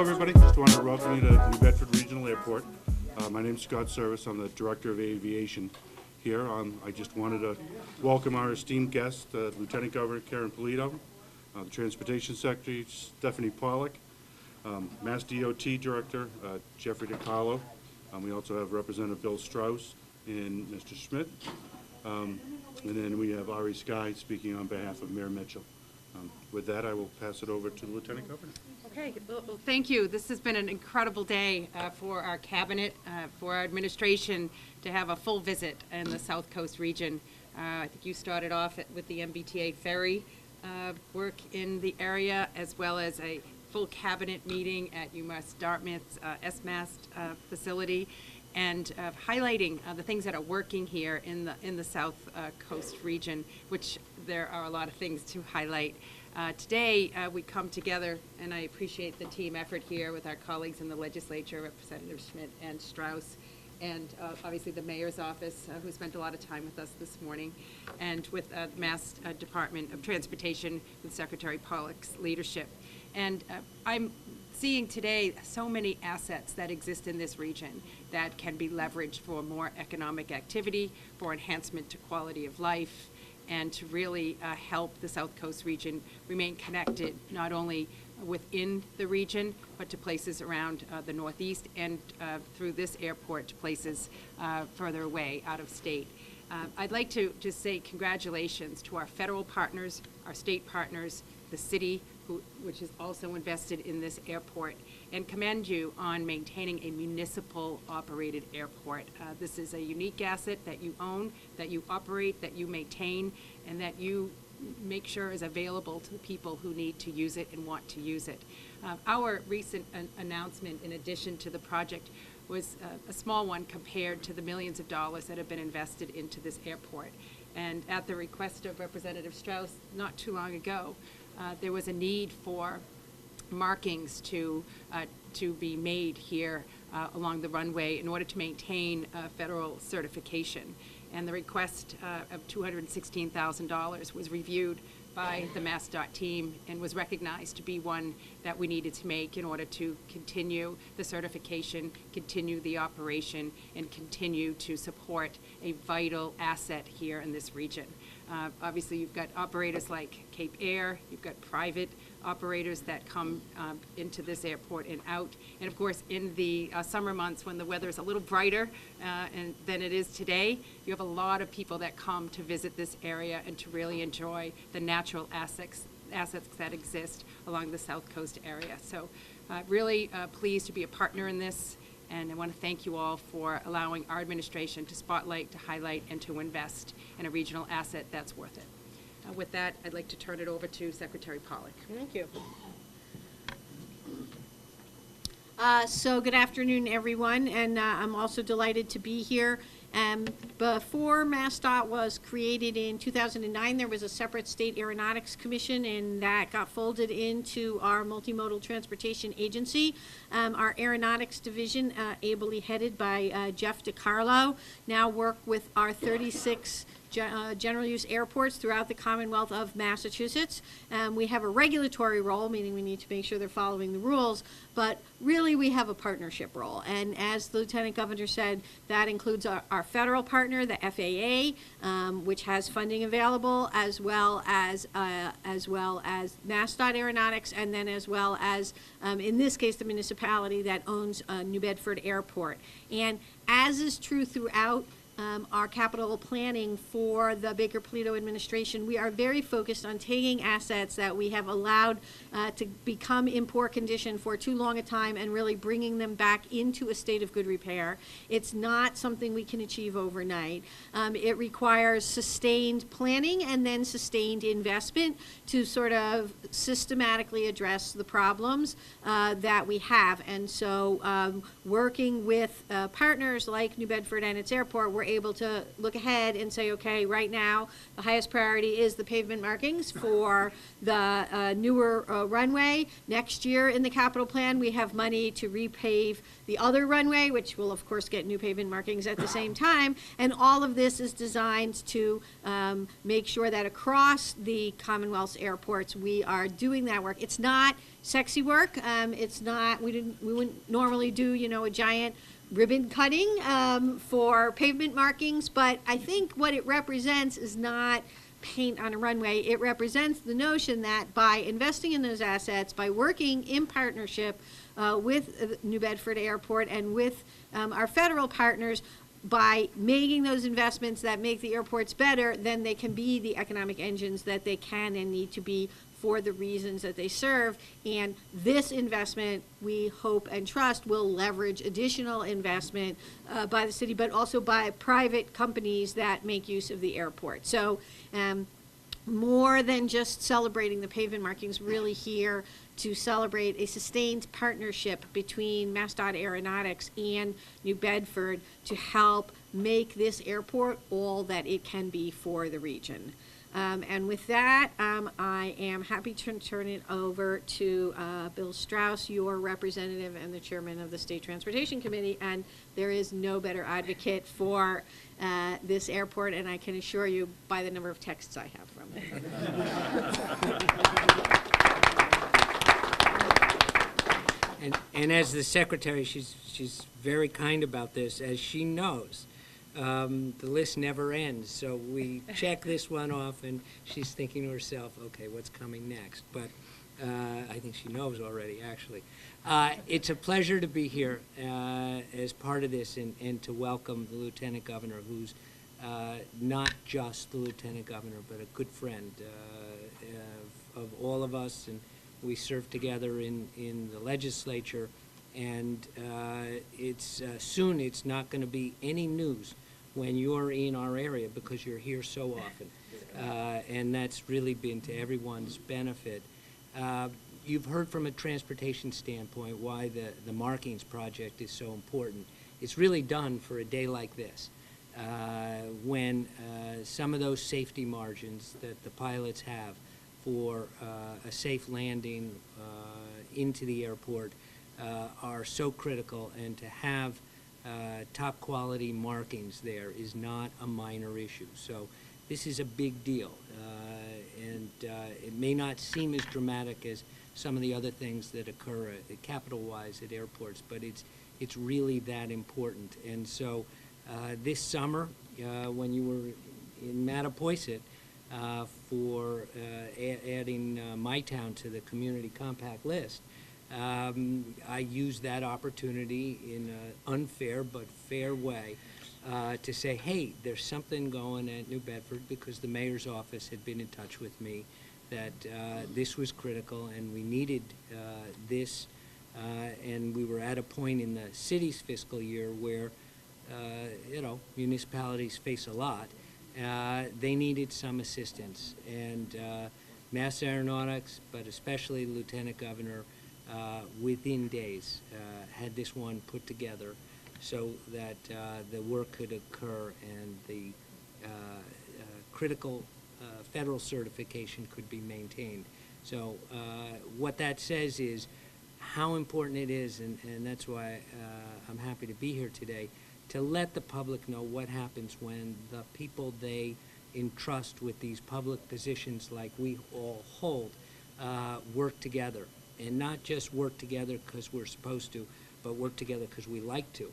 everybody. Just wanted to welcome you to New Bedford Regional Airport. My name's Scott Service. I'm the Director of Aviation here. I just wanted to welcome our esteemed guest, Lieutenant Governor Karyn Polito, the Transportation Secretary, Stephanie Pollock, Mass DOT Director, Jeffrey DiCarlo. We also have Representative Bill Strauss and Mr. Schmidt. And then we have Ari Skye speaking on behalf of Mayor Mitchell. With that, I will pass it over to the Lieutenant Governor. Okay, well, thank you. This has been an incredible day for our cabinet, for our administration to have a full visit in the South Coast region. I think you started off with the MBTA ferry work in the area, as well as a full cabinet meeting at UMass Dartmouth's SMAST facility, and highlighting the things that are working here in the South Coast region, which there are a lot of things to highlight. Today we come together, and I appreciate the team effort here with our colleagues in the legislature, Representative Schmidt and Strauss, and obviously the mayor's office, who spent a lot of time with us this morning, and with Mass Department of Transportation with Secretary Pollock's leadership. And I'm seeing today so many assets that exist in this region that can be leveraged for more economic activity, for enhancement to quality of life, and to really help the South Coast region remain connected, not only within the region, but to places around the Northeast, and through this airport to places further away, out of state. I'd like to just say congratulations to our federal partners, our state partners, the city, which is also invested in this airport, and commend you on maintaining a municipal operated airport. This is a unique asset that you own, that you operate, that you maintain, and that you make sure is available to the people who need to use it and want to use it. Our recent announcement, in addition to the project, was a small one compared to the millions of dollars that have been invested into this airport. And at the request of Representative Strauss, not too long ago, there was a need for markings to be made here along the runway in order to maintain federal certification. And the request of $216,000 was reviewed by the MassDOT team and was recognized to be one that we needed to make in order to continue the certification, continue the operation, and continue to support a vital asset here in this region. Obviously, you've got operators like Cape Air, you've got private operators that come into this airport and out. And of course, in the summer months when the weather is a little brighter than it is today, you have a lot of people that come to visit this area and to really enjoy the natural assets that exist along the South Coast area. So really pleased to be a partner in this. And I want to thank you all for allowing our administration to spotlight, to highlight, and to invest in a regional asset that's worth it. With that, I'd like to turn it over to Secretary Pollock. Thank you. So good afternoon, everyone, and I'm also delighted to be here. Before MassDOT was created in 2009, there was a separate state aeronautics commission, and that got folded into our multimodal transportation agency. Our aeronautics division, ably headed by Jeff DiCarlo, now work with our 36 general use airports throughout the Commonwealth of Massachusetts. We have a regulatory role, meaning we need to make sure they're following the rules, but really we have a partnership role. And as the Lieutenant Governor said, that includes our federal partner, the FAA, which has funding available, as well as MassDOT Aeronautics, and then as well as, in this case, the municipality that owns New Bedford Airport. And as is true throughout our capital planning for the Baker Polito administration, we are very focused on taking assets that we have allowed to become in poor condition for too long a time and really bringing them back into a state of good repair. It's not something we can achieve overnight. It requires sustained planning and then sustained investment to sort of systematically address the problems that we have. And so working with partners like New Bedford and its airport, we're we're able to look ahead and say, okay, right now, the highest priority is the pavement markings for the newer runway. Next year in the capital plan, we have money to repave the other runway, which will of course get new pavement markings at the same time. And all of this is designed to make sure that across the Commonwealth's airports, we are doing that work. It's not sexy work. It's not, we wouldn't normally do, you know, a giant ribbon cutting for pavement markings, but I think what it represents is not paint on a runway. It represents the notion that by investing in those assets, by working in partnership with New Bedford Airport and with our federal partners, by making those investments that make the airports better, then they can be the economic engines that they can and need to be for the reasons that they serve. And this investment, we hope and trust, will leverage additional investment by the city, but also by private companies that make use of the airport. So more than just celebrating the pavement markings, really here to celebrate a sustained partnership between MassDOT Aeronautics and New Bedford to help make this airport all that it can be for the region. And with that, I am happy to turn it over to Bill Strauss, your representative and the chairman of the State Transportation Committee. And there is no better advocate for this airport, and I can assure you by the number of texts I have from him. And as the secretary, she's very kind about this, as she knows. The list never ends, so we check this one off, and she's thinking to herself, okay, what's coming next? But I think she knows already, actually. It's a pleasure to be here as part of this and to welcome the Lieutenant Governor, who's not just the Lieutenant Governor, but a good friend of all of us, and we serve together in the legislature, and soon it's not going to be any news when you're in our area because you're here so often, and that's really been to everyone's benefit. You've heard from a transportation standpoint why the markings project is so important. It's really done for a day like this, when some of those safety margins that the pilots have for a safe landing into the airport are so critical, and to have top quality markings there is not a minor issue. So this is a big deal, and it may not seem as dramatic as some of the other things that occur capital-wise at airports, but it's really that important. And so this summer, when you were in Mattapoisett, for adding my town to the community compact list, I used that opportunity in an unfair but fair way to say, hey, there's something going at New Bedford, because the mayor's office had been in touch with me that this was critical and we needed this, and we were at a point in the city's fiscal year where municipalities face a lot. They needed some assistance, and Mass Aeronautics, but especially Lieutenant Governor, within days had this one put together so that the work could occur and the critical federal certification could be maintained. So what that says is how important it is, and that's why I'm happy to be here today, to let the public know what happens when the people they entrust with these public positions like we all hold work together. And not just work together because we're supposed to, but work together because we like to.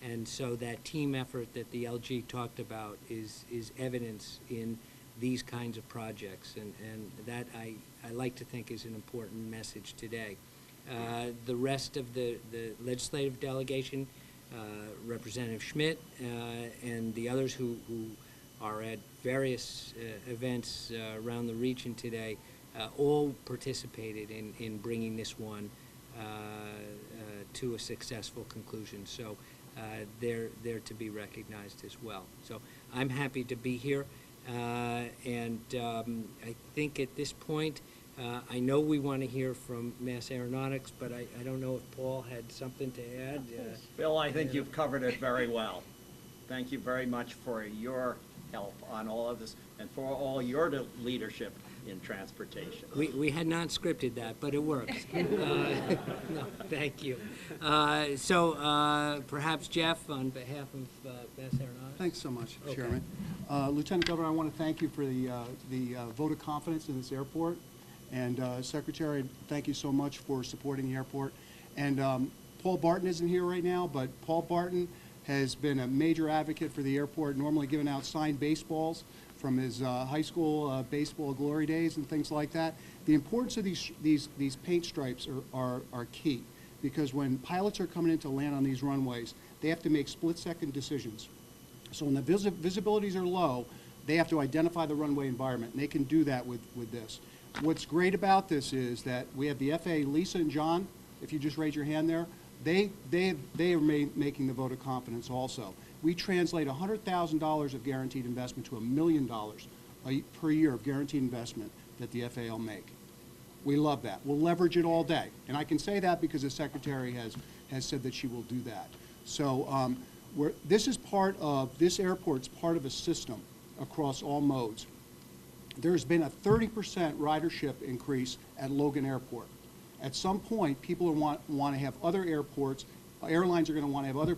And so that team effort that the LG talked about is evidence in these kinds of projects. And that I like to think is an important message today. The rest of the legislative delegation, Representative Schmidt and the others who are at various events around the region today, all participated in bringing this one to a successful conclusion. So they're to be recognized as well. So I'm happy to be here, and I think at this point I know we want to hear from Mass Aeronautics, but I don't know if Paul had something to add. Bill, I think you've covered it very well. Thank you very much for your help on all of this and for all your leadership in transportation. We had not scripted that, but it works. No, thank you. So perhaps Jeff, on behalf of Mass Aeronautics? Thanks so much, Okay. Chairman. Lieutenant Governor, I want to thank you for the vote of confidence in this airport. And Secretary, thank you so much for supporting the airport. And Paul Barton isn't here right now, but Paul Barton has been a major advocate for the airport, normally giving out signed baseballs from his high school baseball glory days and things like that. The importance of these paint stripes are key, because when pilots are coming in to land on these runways, they have to make split-second decisions. So when the visibilities are low, they have to identify the runway environment, and they can do that with this. What's great about this is that we have the FAA, Lisa and John, if you just raise your hand there, they are making the vote of confidence also. We translate $100,000 of guaranteed investment to $1 million per year of guaranteed investment that the FAA will make. We love that. We'll leverage it all day. And I can say that because the Secretary has said that she will do that. So this airport's part of a system across all modes. There's been a 30% ridership increase at Logan Airport. At some point, people want to have other airports. Airlines are going to want to have other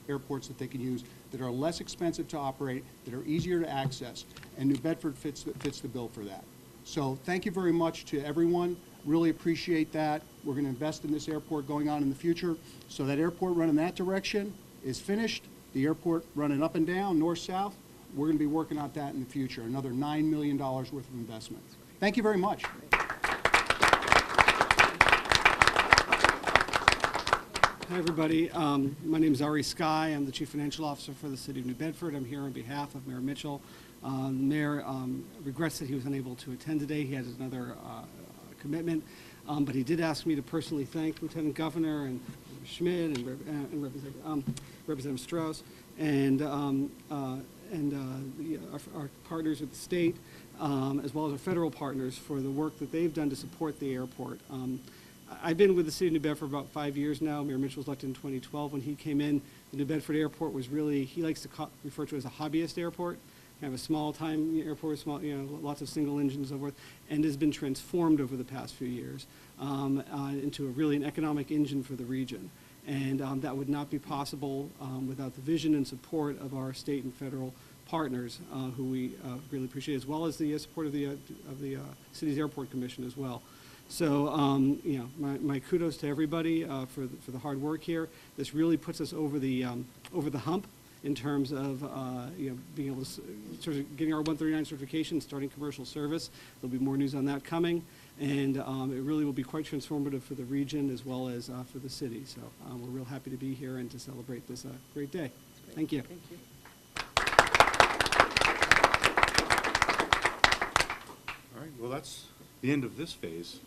airports that they can use that are less expensive to operate, that are easier to access, and New Bedford fits the bill for that. So thank you very much to everyone. Really appreciate that. We're going to invest in this airport going on in the future. So that airport running that direction is finished. The airport running up and down, north-south, we're going to be working on that in the future, another $9 million worth of investment. Thank you very much. Hi, everybody. My name is Ari Skye. I'm the Chief Financial Officer for the City of New Bedford. I'm here on behalf of Mayor Mitchell. Mayor regrets that he was unable to attend today. He has another commitment, but he did ask me to personally thank Lieutenant Governor and Schmidt and Representative Strauss and our partners at the state, as well as our federal partners, for the work that they've done to support the airport. I've been with the City of New Bedford for about 5 years now. Mayor Mitchell was elected in 2012. When he came in, the New Bedford Airport was really, he likes to refer to it as a hobbyist airport, kind of a small-time airport, small, lots of single engines and so forth, and has been transformed over the past few years into really an economic engine for the region. And that would not be possible without the vision and support of our state and federal partners, who we really appreciate, as well as the support of the city's airport commission as well. So, my kudos to everybody for the hard work here. This really puts us over the hump in terms of being able to sort of getting our 139 certification, starting commercial service. There'll be more news on that coming, and it really will be quite transformative for the region as well as for the city. So we're real happy to be here and to celebrate this great day. Thank you. Thank you. All right, well, that's the end of this phase.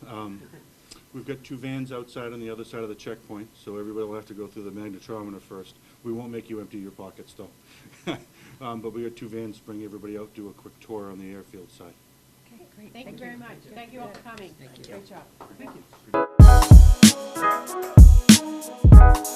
We've got 2 vans outside on the other side of the checkpoint, so everybody will have to go through the magnetometer first. We won't make you empty your pockets, though. But we got 2 vans to bring everybody out, do a quick tour on the airfield side. Okay, great. Thank you very much. Thank you all for coming. Thank you. Great job. Thank you.